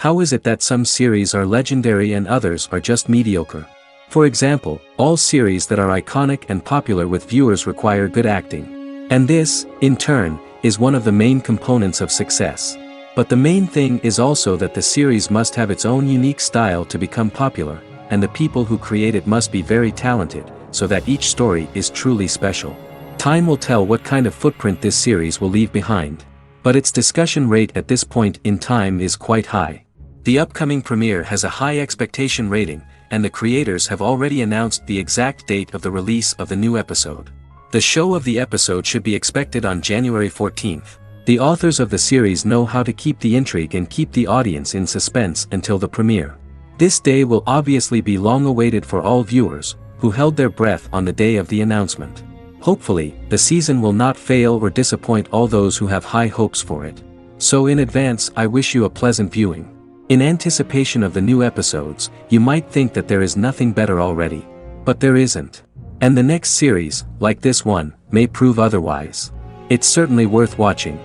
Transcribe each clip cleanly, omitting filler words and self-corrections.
How is it that some series are legendary and others are just mediocre? For example, all series that are iconic and popular with viewers require good acting. And this, in turn, is one of the main components of success. But the main thing is also that the series must have its own unique style to become popular, and the people who create it must be very talented, so that each story is truly special. Time will tell what kind of footprint this series will leave behind. But its discussion rate at this point in time is quite high. The upcoming premiere has a high expectation rating, and the creators have already announced the exact date of the release of the new episode. The show of the episode should be expected on January 14th. The authors of the series know how to keep the intrigue and keep the audience in suspense until the premiere. This day will obviously be long awaited for all viewers, who held their breath on the day of the announcement. Hopefully, the season will not fail or disappoint all those who have high hopes for it. So in advance, I wish you a pleasant viewing. In anticipation of the new episodes, you might think that there is nothing better already. But there isn't. And the next series, like this one, may prove otherwise. It's certainly worth watching.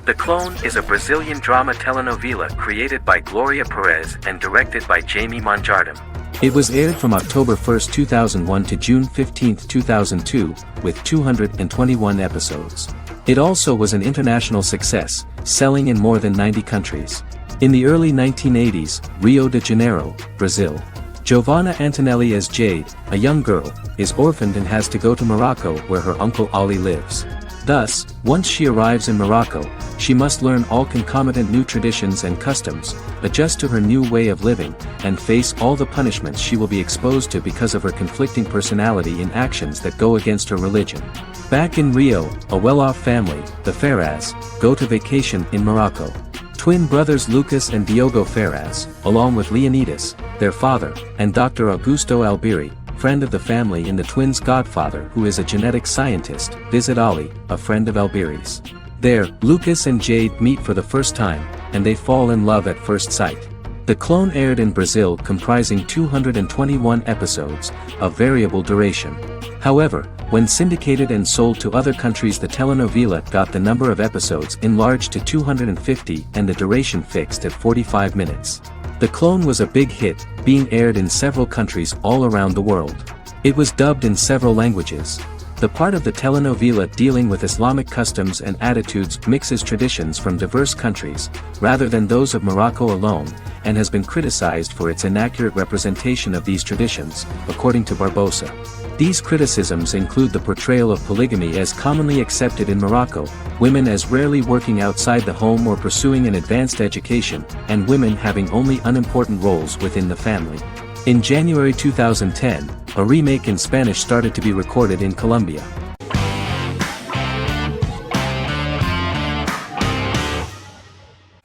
The Clone is a Brazilian drama telenovela created by Gloria Perez and directed by Jamie Monjardim. It was aired from October 1, 2001 to June 15, 2002, with 221 episodes. It also was an international success, selling in more than 90 countries. In the early 1980s, Rio de Janeiro, Brazil. Giovanna Antonelli as Jade, a young girl, is orphaned and has to go to Morocco where her uncle Ali lives. Thus, once she arrives in Morocco, she must learn all concomitant new traditions and customs, adjust to her new way of living, and face all the punishments she will be exposed to because of her conflicting personality in actions that go against her religion. Back in Rio, a well-off family, the Ferraz, go to vacation in Morocco. Twin brothers Lucas and Diogo Ferraz, along with Leonidas, their father, and Dr. Augusto Albiri, friend of the family and the twins' godfather who is a genetic scientist, visit Ali, a friend of Albiri's. There, Lucas and Jade meet for the first time, and they fall in love at first sight. The Clone aired in Brazil comprising 221 episodes, of variable duration. However, when syndicated and sold to other countries, the telenovela got the number of episodes enlarged to 250 and the duration fixed at 45 minutes. The Clone was a big hit, being aired in several countries all around the world. It was dubbed in several languages. The part of the telenovela dealing with Islamic customs and attitudes mixes traditions from diverse countries, rather than those of Morocco alone, and has been criticized for its inaccurate representation of these traditions, according to Barbosa. These criticisms include the portrayal of polygamy as commonly accepted in Morocco, women as rarely working outside the home or pursuing an advanced education, and women having only unimportant roles within the family. In January 2010, a remake in Spanish started to be recorded in Colombia.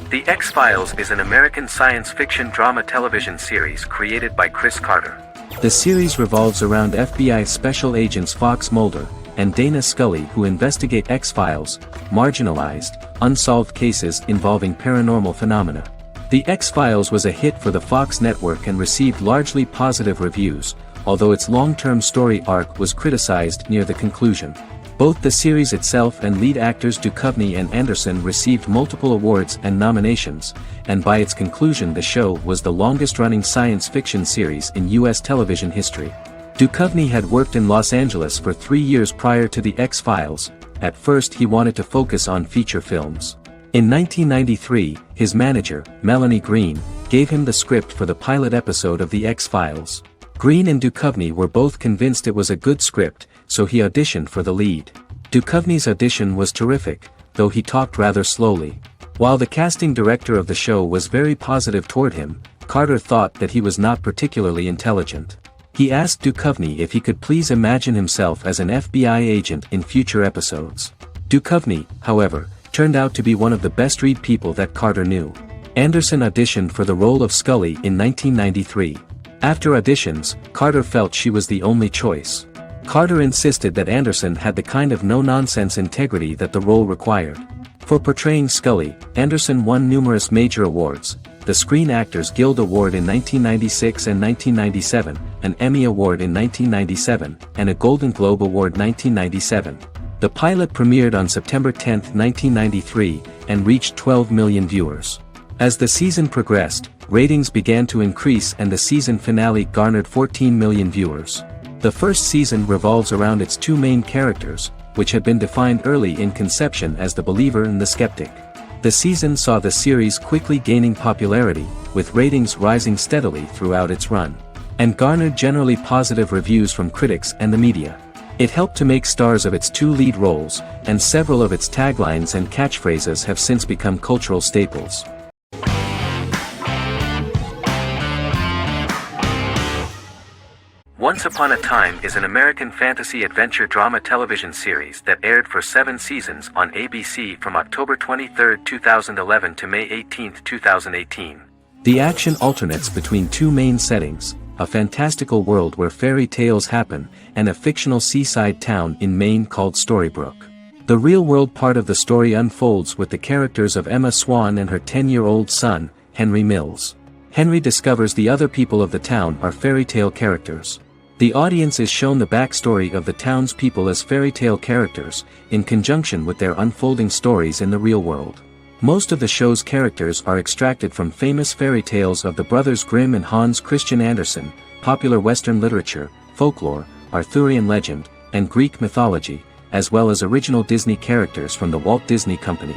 The X-Files is an American science fiction drama television series created by Chris Carter. The series revolves around FBI special agents Fox Mulder and Dana Scully who investigate X-Files, marginalized, unsolved cases involving paranormal phenomena. The X-Files was a hit for the Fox network and received largely positive reviews, although its long-term story arc was criticized near the conclusion. Both the series itself and lead actors Duchovny and Anderson received multiple awards and nominations, and by its conclusion the show was the longest-running science fiction series in U.S. television history. Duchovny had worked in Los Angeles for 3 years prior to The X-Files. At first he wanted to focus on feature films. In 1993, his manager, Melanie Green, gave him the script for the pilot episode of The X-Files. Green and Duchovny were both convinced it was a good script, so he auditioned for the lead. Duchovny's audition was terrific, though he talked rather slowly. While the casting director of the show was very positive toward him, Carter thought that he was not particularly intelligent. He asked Duchovny if he could please imagine himself as an FBI agent in future episodes. Duchovny, however, turned out to be one of the best-read people that Carter knew. Anderson auditioned for the role of Scully in 1993. After auditions, Carter felt she was the only choice. Carter insisted that Anderson had the kind of no-nonsense integrity that the role required. For portraying Scully, Anderson won numerous major awards, the Screen Actors Guild Award in 1996 and 1997, an Emmy Award in 1997, and a Golden Globe Award 1997. The pilot premiered on September 10, 1993, and reached 12 million viewers. As the season progressed, ratings began to increase and the season finale garnered 14 million viewers. The first season revolves around its two main characters, which had been defined early in conception as the believer and the skeptic. The season saw the series quickly gaining popularity, with ratings rising steadily throughout its run, and garnered generally positive reviews from critics and the media. It helped to make stars of its two lead roles, and several of its taglines and catchphrases have since become cultural staples. Once Upon a Time is an American fantasy adventure drama television series that aired for 7 seasons on ABC from October 23, 2011 to May 18, 2018. The action alternates between two main settings: a fantastical world where fairy tales happen, and a fictional seaside town in Maine called Storybrooke. The real-world part of the story unfolds with the characters of Emma Swan and her 10-year-old son, Henry Mills. Henry discovers the other people of the town are fairy tale characters. The audience is shown the backstory of the town's people as fairy tale characters, in conjunction with their unfolding stories in the real world. Most of the show's characters are extracted from famous fairy tales of the Brothers Grimm and Hans Christian Andersen, popular Western literature, folklore, Arthurian legend, and Greek mythology, as well as original Disney characters from the Walt Disney Company.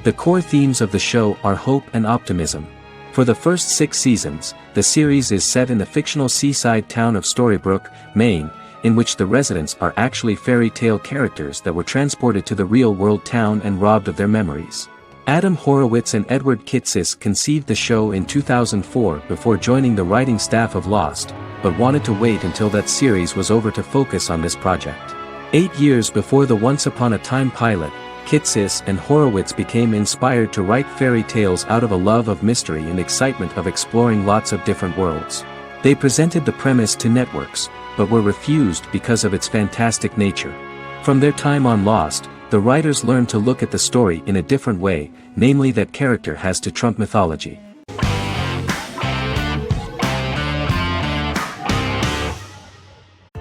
The core themes of the show are hope and optimism. For the first 6 seasons, the series is set in the fictional seaside town of Storybrooke, Maine, in which the residents are actually fairy tale characters that were transported to the real-world town and robbed of their memories. Adam Horowitz and Edward Kitsis conceived the show in 2004 before joining the writing staff of Lost, but wanted to wait until that series was over to focus on this project. 8 years before the Once Upon a Time pilot, Kitsis and Horowitz became inspired to write fairy tales out of a love of mystery and excitement of exploring lots of different worlds. They presented the premise to networks, but were refused because of its fantastic nature. From their time on Lost, the writers learned to look at the story in a different way, namely that character has to trump mythology.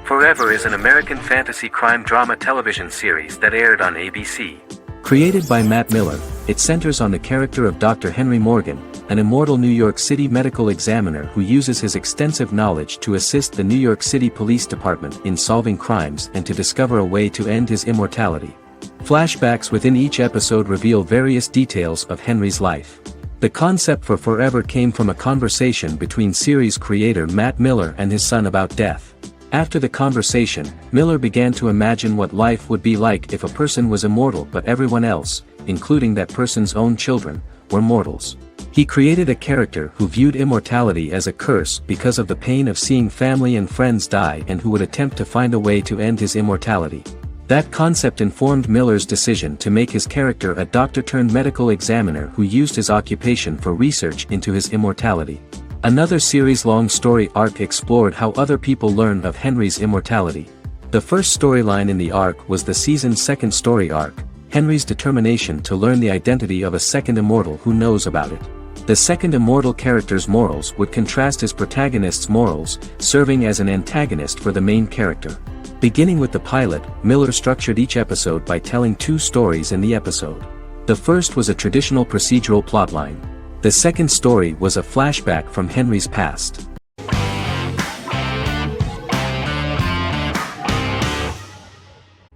Forever is an American fantasy crime drama television series that aired on ABC. Created by Matt Miller, it centers on the character of Dr. Henry Morgan, an immortal New York City medical examiner who uses his extensive knowledge to assist the New York City Police Department in solving crimes and to discover a way to end his immortality. Flashbacks within each episode reveal various details of Henry's life. The concept for Forever came from a conversation between series creator Matt Miller and his son about death. After the conversation, Miller began to imagine what life would be like if a person was immortal but everyone else, including that person's own children, were mortals. He created a character who viewed immortality as a curse because of the pain of seeing family and friends die and who would attempt to find a way to end his immortality. That concept informed Miller's decision to make his character a doctor-turned-medical examiner who used his occupation for research into his immortality. Another series-long story arc explored how other people learned of Henry's immortality. The first storyline in the arc was the season's second story arc, Henry's determination to learn the identity of a second immortal who knows about it. The second immortal character's morals would contrast his protagonist's morals, serving as an antagonist for the main character. Beginning with the pilot, Miller structured each episode by telling 2 stories in the episode. The first was a traditional procedural plotline. The second story was a flashback from Henry's past.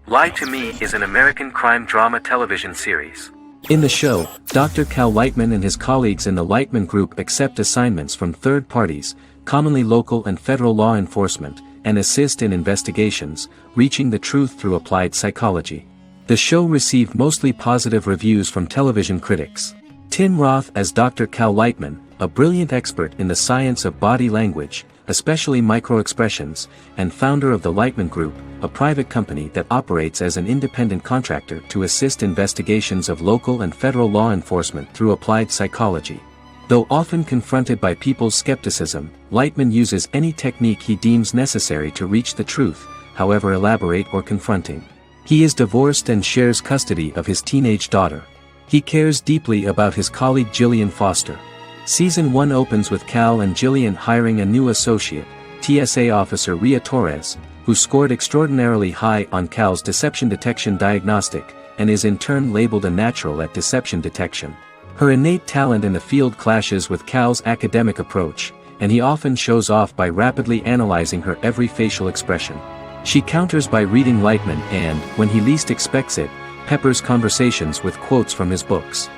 Lie to Me is an American crime drama television series. In the show, Dr. Cal Lightman and his colleagues in the Lightman Group accept assignments from third parties, commonly local and federal law enforcement, and assist in investigations, reaching the truth through applied psychology. The show received mostly positive reviews from television critics. Tim Roth as Dr. Cal Lightman, a brilliant expert in the science of body language, especially microexpressions, and founder of the Lightman Group, a private company that operates as an independent contractor to assist investigations of local and federal law enforcement through applied psychology. Though often confronted by people's skepticism, Lightman uses any technique he deems necessary to reach the truth, however elaborate or confronting. He is divorced and shares custody of his teenage daughter. He cares deeply about his colleague Gillian Foster. Season 1 opens with Cal and Gillian hiring a new associate, TSA officer Rhea Torres, who scored extraordinarily high on Cal's deception detection diagnostic, and is in turn labeled a natural at deception detection. Her innate talent in the field clashes with Cal's academic approach, and he often shows off by rapidly analyzing her every facial expression. She counters by reading Lightman and, when he least expects it, peppers conversations with quotes from his books.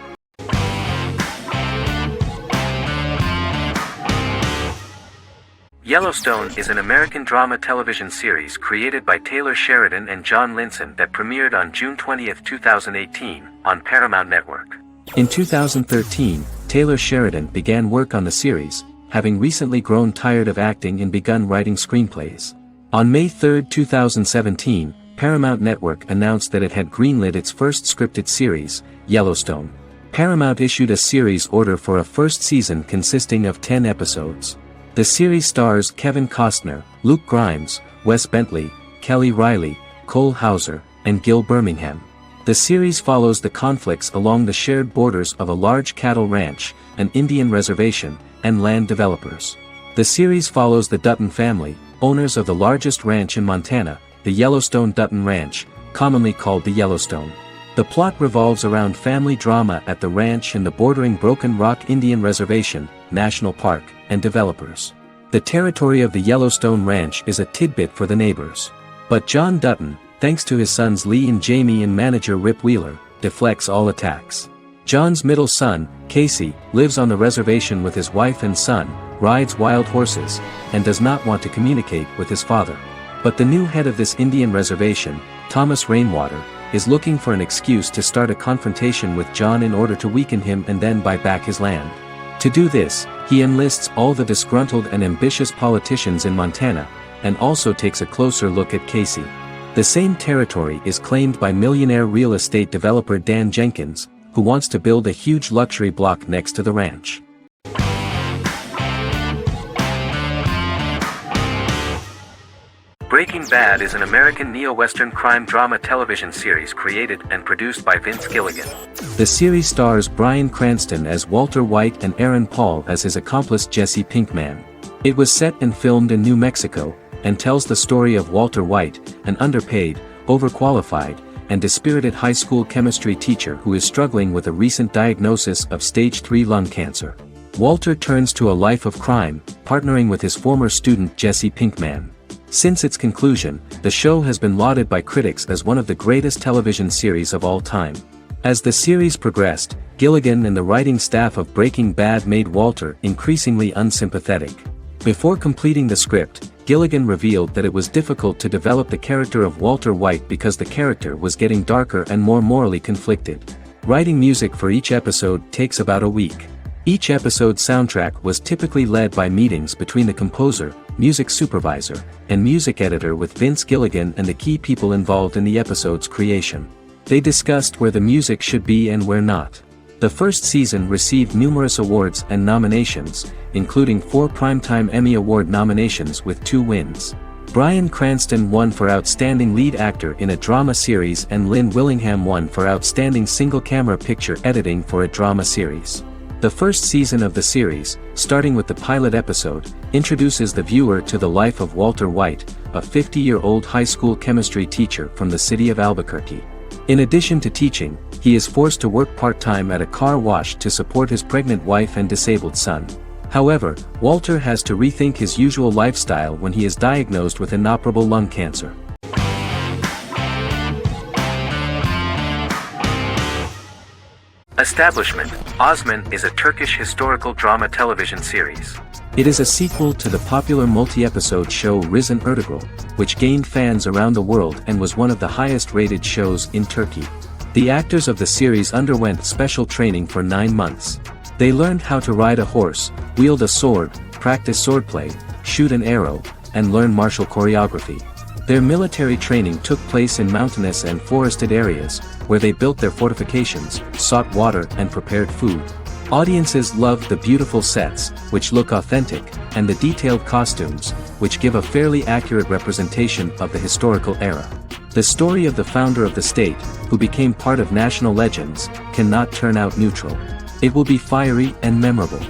Yellowstone is an American drama television series created by Taylor Sheridan and John Linson that premiered on June 20, 2018, on Paramount Network. In 2013, Taylor Sheridan began work on the series, having recently grown tired of acting and begun writing screenplays. On May 3, 2017, Paramount Network announced that it had greenlit its first scripted series, Yellowstone. Paramount issued a series order for a first season consisting of 10 episodes. The series stars Kevin Costner, Luke Grimes, Wes Bentley, Kelly Riley, Cole Hauser, and Gil Birmingham. The series follows the conflicts along the shared borders of a large cattle ranch, an Indian reservation, and land developers. The series follows the Dutton family, owners of the largest ranch in Montana, the Yellowstone Dutton Ranch, commonly called the Yellowstone. The plot revolves around family drama at the ranch and the bordering Broken Rock Indian Reservation, National Park, and developers. The territory of the Yellowstone Ranch is a tidbit for the neighbors. But John Dutton, thanks to his sons Lee and Jamie and manager Rip Wheeler, deflects all attacks. John's middle son, Casey, lives on the reservation with his wife and son, rides wild horses, and does not want to communicate with his father. But the new head of this Indian reservation, Thomas Rainwater, is looking for an excuse to start a confrontation with John in order to weaken him and then buy back his land. To do this, he enlists all the disgruntled and ambitious politicians in Montana, and also takes a closer look at Casey. The same territory is claimed by millionaire real estate developer Dan Jenkins, who wants to build a huge luxury block next to the ranch. Breaking Bad is an American neo-Western crime drama television series created and produced by Vince Gilligan. The series stars Bryan Cranston as Walter White and Aaron Paul as his accomplice Jesse Pinkman. It was set and filmed in New Mexico, and tells the story of Walter White, an underpaid, overqualified, and dispirited high school chemistry teacher who is struggling with a recent diagnosis of stage 3 lung cancer. Walter turns to a life of crime, partnering with his former student Jesse Pinkman. Since its conclusion, the show has been lauded by critics as one of the greatest television series of all time. As the series progressed, Gilligan and the writing staff of Breaking Bad made Walter increasingly unsympathetic. Before completing the script, Gilligan revealed that it was difficult to develop the character of Walter White because the character was getting darker and more morally conflicted. Writing music for each episode takes about a week. Each episode's soundtrack was typically led by meetings between the composer, music supervisor, and music editor with Vince Gilligan and the key people involved in the episode's creation. They discussed where the music should be and where not. The first season received numerous awards and nominations, including 4 Primetime Emmy Award nominations with 2 wins. Bryan Cranston won for Outstanding Lead Actor in a Drama Series and Lynn Willingham won for Outstanding Single-Camera Picture Editing for a Drama Series. The first season of the series, starting with the pilot episode, introduces the viewer to the life of Walter White, a 50-year-old high school chemistry teacher from the city of Albuquerque. In addition to teaching, he is forced to work part-time at a car wash to support his pregnant wife and disabled son. However, Walter has to rethink his usual lifestyle when he is diagnosed with inoperable lung cancer. Establishment: Osman is a Turkish historical drama television series. It is a sequel to the popular multi-episode show Risen Ertugrul, which gained fans around the world and was one of the highest-rated shows in Turkey. The actors of the series underwent special training for 9 months. They learned how to ride a horse, wield a sword, practice swordplay, shoot an arrow, and learn martial choreography. Their military training took place in mountainous and forested areas, where they built their fortifications, sought water and prepared food. Audiences loved the beautiful sets, which look authentic, and the detailed costumes, which give a fairly accurate representation of the historical era. The story of the founder of the state, who became part of national legends, cannot turn out neutral. It will be fiery and memorable.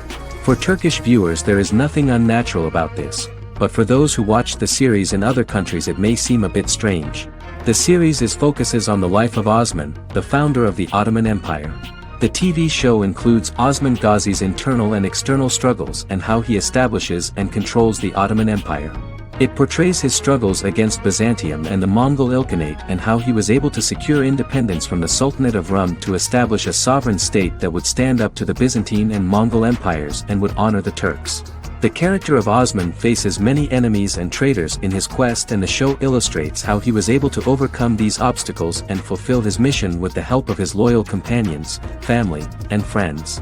For Turkish viewers there is nothing unnatural about this, but for those who watched the series in other countries it may seem a bit strange. The series focuses on the life of Osman, the founder of the Ottoman Empire. The TV show includes Osman Ghazi's internal and external struggles and how he establishes and controls the Ottoman Empire. It portrays his struggles against Byzantium and the Mongol Ilkhanate and how he was able to secure independence from the Sultanate of Rum to establish a sovereign state that would stand up to the Byzantine and Mongol empires and would honor the Turks. The character of Osman faces many enemies and traitors in his quest, and the show illustrates how he was able to overcome these obstacles and fulfill his mission with the help of his loyal companions, family, and friends.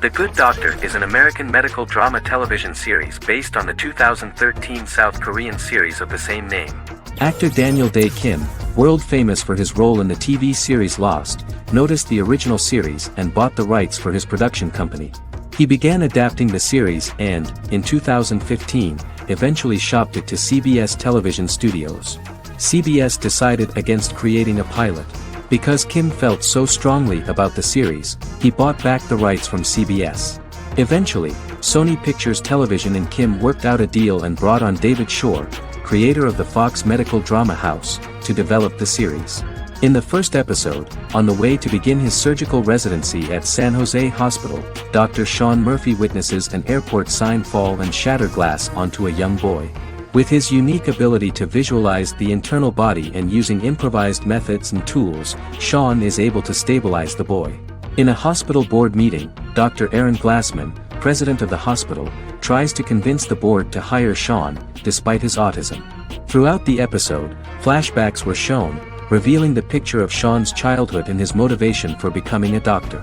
The Good Doctor is an American medical drama television series based on the 2013 South Korean series of the same name. Actor Daniel Dae Kim, world famous for his role in the TV series Lost, noticed the original series and bought the rights for his production company. He began adapting the series and, in 2015, eventually shopped it to CBS Television Studios. CBS decided against creating a pilot. Because Kim felt so strongly about the series, he bought back the rights from CBS. Eventually, Sony Pictures Television and Kim worked out a deal and brought on David Shore, creator of the Fox medical drama house, to develop the series. In the first episode, on the way to begin his surgical residency at San Jose Hospital, Dr. Sean Murphy witnesses an airport sign fall and shatter glass onto a young boy. With his unique ability to visualize the internal body and using improvised methods and tools, Sean is able to stabilize the boy. In a hospital board meeting, Dr. Aaron Glassman, president of the hospital, tries to convince the board to hire Sean, despite his autism. Throughout the episode, flashbacks were shown, revealing the picture of Sean's childhood and his motivation for becoming a doctor.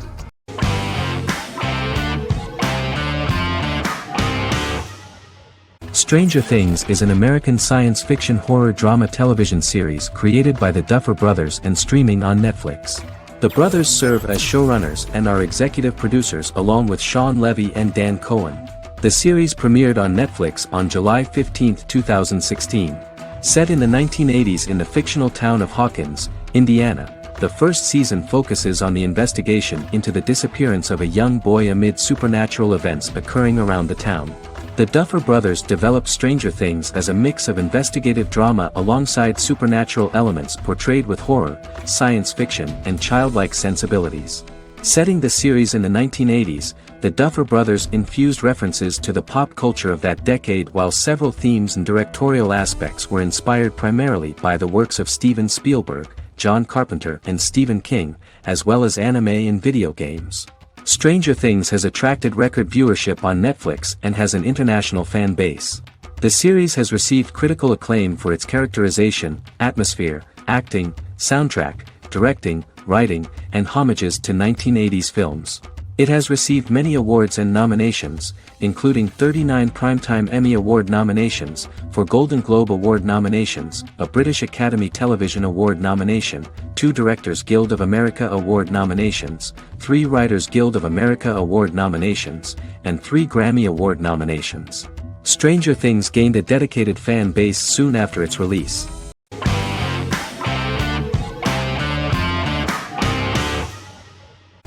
Stranger Things is an American science fiction horror drama television series created by the Duffer Brothers and streaming on Netflix. The brothers serve as showrunners and are executive producers along with Sean Levy and Dan Cohen. The series premiered on Netflix on July 15, 2016. Set in the 1980s in the fictional town of Hawkins, Indiana, the first season focuses on the investigation into the disappearance of a young boy amid supernatural events occurring around the town. The Duffer Brothers developed Stranger Things as a mix of investigative drama alongside supernatural elements portrayed with horror, science fiction, and childlike sensibilities. Setting the series in the 1980s, the Duffer Brothers infused references to the pop culture of that decade, while several themes and directorial aspects were inspired primarily by the works of Steven Spielberg, John Carpenter, and Stephen King, as well as anime and video games. Stranger Things has attracted record viewership on Netflix and has an international fan base. The series has received critical acclaim for its characterization, atmosphere, acting, soundtrack, directing, writing, and homages to 1980s films. It has received many awards and nominations, including 39 Primetime Emmy Award nominations, 4 Golden Globe Award nominations, a British Academy Television Award nomination, 2 Directors Guild of America Award nominations, 3 Writers Guild of America Award nominations, and 3 Grammy Award nominations. Stranger Things gained a dedicated fan base soon after its release.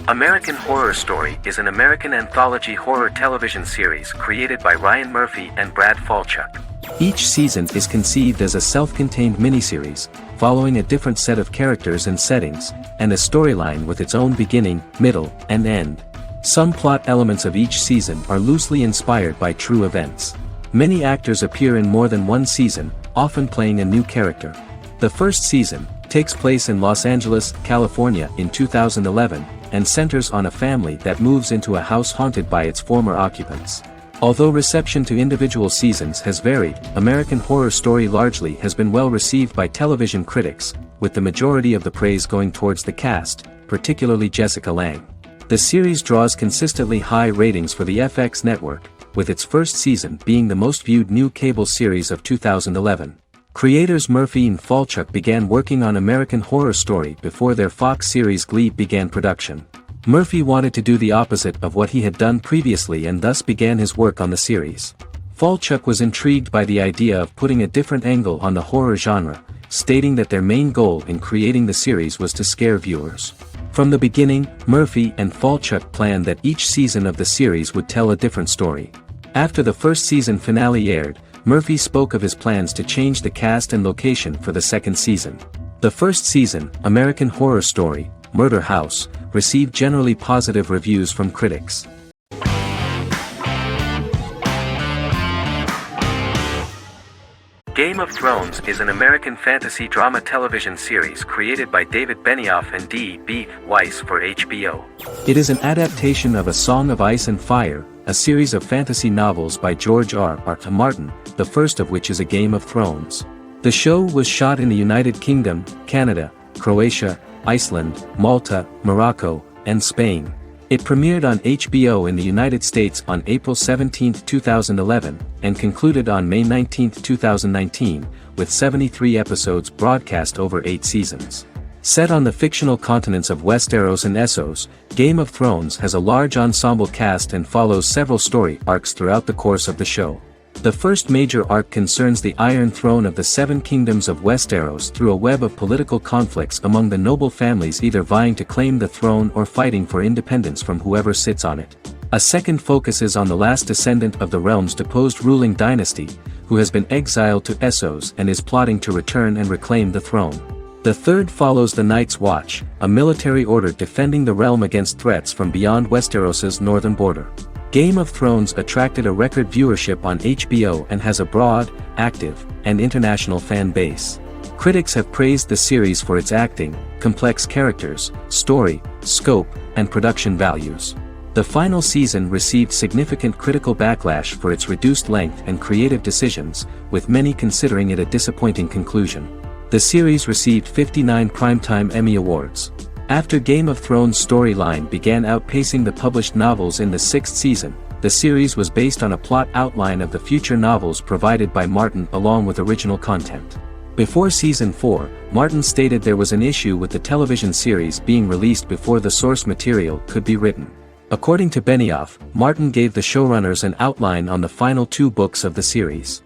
American Horror Story is an American anthology horror television series created by Ryan Murphy and Brad Falchuk. Each season is conceived as a self-contained miniseries, following a different set of characters and settings, and a storyline with its own beginning, middle, and end. Some plot elements of each season are loosely inspired by true events. Many actors appear in more than one season, often playing a new character. The first season takes place in Los Angeles, California in 2011, and centers on a family that moves into a house haunted by its former occupants. Although reception to individual seasons has varied, American Horror Story largely has been well received by television critics, with the majority of the praise going towards the cast, particularly Jessica Lange. The series draws consistently high ratings for the FX network, with its first season being the most viewed new cable series of 2011. Creators Murphy and Falchuk began working on American Horror Story before their Fox series Glee began production. Murphy wanted to do the opposite of what he had done previously and thus began his work on the series. Falchuk was intrigued by the idea of putting a different angle on the horror genre, stating that their main goal in creating the series was to scare viewers. From the beginning, Murphy and Falchuk planned that each season of the series would tell a different story. After the first season finale aired, Murphy spoke of his plans to change the cast and location for the second season. The first season, American Horror Story, Murder House, received generally positive reviews from critics. Game of Thrones is an American fantasy drama television series created by David Benioff and D.B. Weiss for HBO. It is an adaptation of A Song of Ice and Fire, a series of fantasy novels by George R.R. Martin, the first of which is A Game of Thrones. The show was shot in the United Kingdom, Canada, Croatia, Iceland, Malta, Morocco, and Spain. It premiered on HBO in the United States on April 17, 2011, and concluded on May 19, 2019, with 73 episodes broadcast over 8 seasons. Set on the fictional continents of Westeros and Essos, Game of Thrones has a large ensemble cast and follows several story arcs throughout the course of the show. The first major arc concerns the Iron Throne of the Seven Kingdoms of Westeros through a web of political conflicts among the noble families either vying to claim the throne or fighting for independence from whoever sits on it. A second focuses on the last descendant of the realm's deposed ruling dynasty, who has been exiled to Essos and is plotting to return and reclaim the throne. The third follows the Night's Watch, a military order defending the realm against threats from beyond Westeros's northern border. Game of Thrones attracted a record viewership on HBO and has a broad, active, and international fan base. Critics have praised the series for its acting, complex characters, story, scope, and production values. The final season received significant critical backlash for its reduced length and creative decisions, with many considering it a disappointing conclusion. The series received 59 Primetime Emmy Awards. After Game of Thrones' storyline began outpacing the published novels in the sixth season, the series was based on a plot outline of the future novels provided by Martin along with original content. Before Season 4, Martin stated there was an issue with the television series being released before the source material could be written. According to Benioff, Martin gave the showrunners an outline on the final 2 books of the series.